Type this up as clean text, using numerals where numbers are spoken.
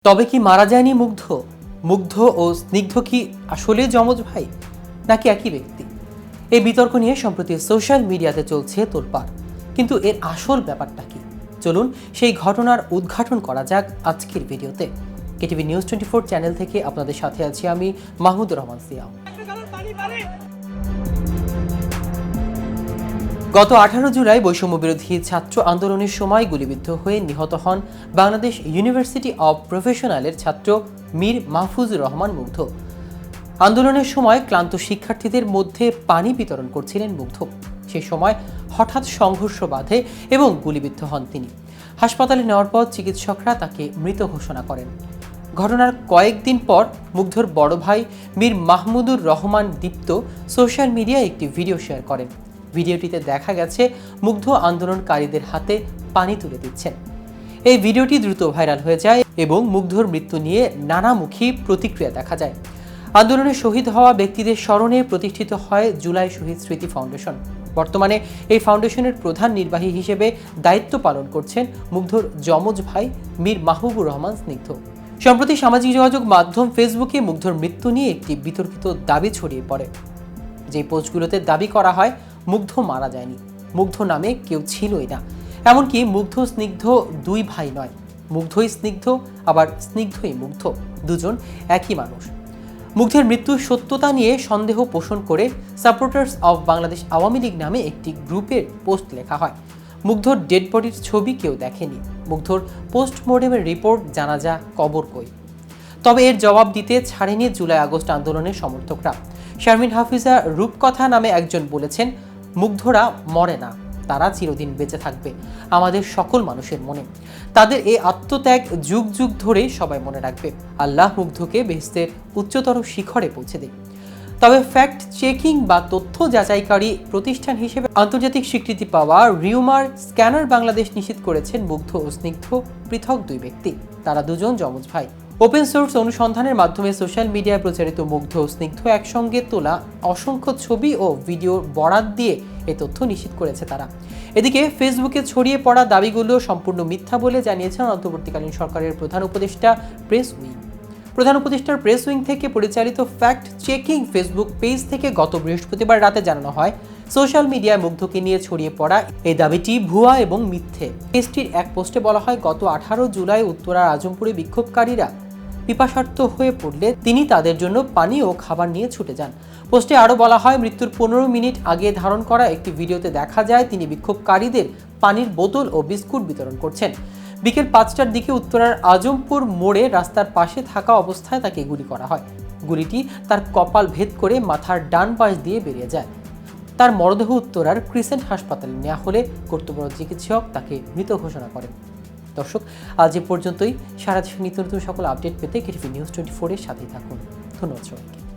তবে কি মারা যায়নি মুগ্ধ? মুগ্ধ ও স্নিগ্ধ কি আসলে যমজ ভাই, নাকি একই ব্যক্তি? এই বিতর্ক নিয়ে সম্প্রতি সোশ্যাল মিডিয়াতে চলছে তোলপাড়। কিন্তু এর আসল ব্যাপারটা কি? চলুন সেই ঘটনার উদ্ঘাটন করা যাক আজকের ভিডিওতে। কেটিভি নিউজ 24 চ্যানেল থেকে আপনাদের সাথে আছি আমি মাহমুদুর রহমান সিয়া। গত 18 জুলাই বৈষম্য বিরোধী ছাত্র আন্দোলনের সময় গুলিবিদ্ধ হয়ে নিহত হন বাংলাদেশ ইউনিভার্সিটি অব প্রফেশনালের ছাত্র মীর মাহফুজুর রহমান মুগ্ধ। আন্দোলনের সময় ক্লান্ত শিক্ষার্থীদের মধ্যে পানি বিতরণ করছিলেন মুগ্ধ। সেই সময় হঠাৎ সংঘর্ষ বাধে এবং গুলিবিদ্ধ হন তিনি। হাসপাতালে নেওয়ার পর চিকিৎসকরা তাকে মৃত ঘোষণা করেন। ঘটনার কয়েকদিন পর মুগ্ধর বড় ভাই মীর মাহমুদুর রহমান দীপ্ত সোশ্যাল মিডিয়ায় একটি ভিডিও শেয়ার করেন। ভিডিওটিতে দেখা গেছে মুগ্ধ আন্দোলনকারীদের হাতে পানি তুলে দিচ্ছেন। এই ভিডিওটি দ্রুত ভাইরাল হয়ে যায় এবং মুগ্ধর মৃত্যু নিয়ে নানামুখী প্রতিক্রিয়া দেখা যায়। আন্দোলনে শহীদ হওয়া ব্যক্তিদের স্মরণে প্রতিষ্ঠিত হয় জুলাই শহীদ স্মৃতি ফাউন্ডেশন। বর্তমানে এই ফাউন্ডেশনের প্রধান নির্বাহী হিসেবে দায়িত্ব পালন করছেন মুগ্ধর যমজ ভাই মীর মাহবুবুর রহমান স্নিগ্ধ। সম্প্রতি সামাজিক যোগাযোগ মাধ্যম ফেসবুকে মুগ্ধর মৃত্যু নিয়ে একটি বিতর্কিত দাবি ছড়িয়ে পড়ে। যে পোস্টগুলোতে দাবি করা হয় মুগ্ধ মারা যায়নি, মুগ্ধ নামে কেউ ছিলই না। এমনকি মুগ্ধ স্নিগ্ধ দুই ভাই নয়, মুগ্ধই স্নিগ্ধ আবার স্নিগ্ধই মুগ্ধ, দুজন একই মানুষ। মুগ্ধের মৃত্যুর সত্যতা নিয়ে সন্দেহ পোষণ করে সাপোর্টার্স অব বাংলাদেশ আওয়ামী লীগ নামে একটি গ্রুপের পোস্ট লেখা হয়। মুগ্ধর ডেড বডির ছবি কেউ দেখেনি, মুগ্ধর পোস্টমর্টেমের রিপোর্ট জানাজা কবর কই। তবে এর জবাব দিতে ছাড়েনি জুলাই আগস্ট আন্দোলনের সমর্থকরা। শারমিন হাফিজা রূপকথা নামে একজন বলেছেন, মুগ্ধরা মরে না, তারা চিরদিন বেঁচে থাকবে আমাদের সকল মানুষের মনে। তাদের এই আত্মত্যাগ যুগ যুগ ধরে সবাই মনে রাখবে। আল্লাহ মুগ্ধকে বেহেশতের উচ্চতর শিখরে পৌঁছে দেয়। তবে ফ্যাক্ট চেকিং বা তথ্য যাচাইকারী প্রতিষ্ঠান হিসেবে আন্তর্জাতিক স্বীকৃতি পাওয়া রিউমার স্ক্যানার বাংলাদেশ নিশ্চিত করেছেন মুগ্ধ ও স্নিগ্ধ পৃথক দুই ব্যক্তি। তারা দুজন যমজ ভাই। ওপেন সোর্স অনুসন্ধানের মাধ্যমে সোশ্যাল মিডিয়ায় প্রচারিত মুগ্ধ ও স্নিগ্ধ একসঙ্গে তোলা অসংখ্য ছবি ও ভিডিও বরাত দিয়ে এই তথ্য নিশ্চিত করেছে তারা। এদিকে ফেসবুকে ছড়িয়ে পড়া দাবিগুলো সম্পূর্ণ মিথ্যা বলে জানিয়েছেন অন্তর্বর্তীকালীন সরকারের প্রধান উপদেষ্টা প্রেস উইং। প্রধান উপদেষ্টার প্রেস উইং থেকে পরিচালিত ফ্যাক্ট চেকিং ফেসবুক পেজ থেকে গত বৃহস্পতিবার রাতে জানানো হয়, সোশ্যাল মিডিয়ায় মুগ্ধকে নিয়ে ছড়িয়ে পড়া এই দাবিটি ভুয়া এবং মিথ্যে। পেজটির এক পোস্টে বলা হয়, গত 18 জুলাই উত্তরার আজমপুরে বিক্ষোভকারীরা পিপাসার্ত হয়ে পড়লে তিনি তাদের জন্য পানি ও খাবার নিয়ে ছুটে যান। পোস্টে আরও বলা হয়, মৃত্যুর 15 মিনিট আগে ধারণ করা একটি ভিডিওতে দেখা যায় তিনি বিক্ষোভকারীদের পানির বোতল ও বিস্কুট বিতরণ করছেন। বিকেল 5টার দিকে উত্তরার আজমপুর মোড়ে রাস্তার পাশে থাকা অবস্থায় তাকে গুলি করা হয়। গুলিটি তার কপাল ভেদ করে মাথার ডান পাশ দিয়ে বেরিয়ে যায়। তার মরদেহ উত্তরার ক্রিসেন্ট হাসপাতালে নেওয়া হলে কর্তব্যরত চিকিৎসক তাকে মৃত ঘোষণা করেন। দর্শক, আজ এ পর্যন্তই। সারা দেশের নিত্য নতুন সকল আপডেট পেতে কেটিভি নিউজ 24 এর সাথেই থাকুন। ধন্যবাদ সবাইকে।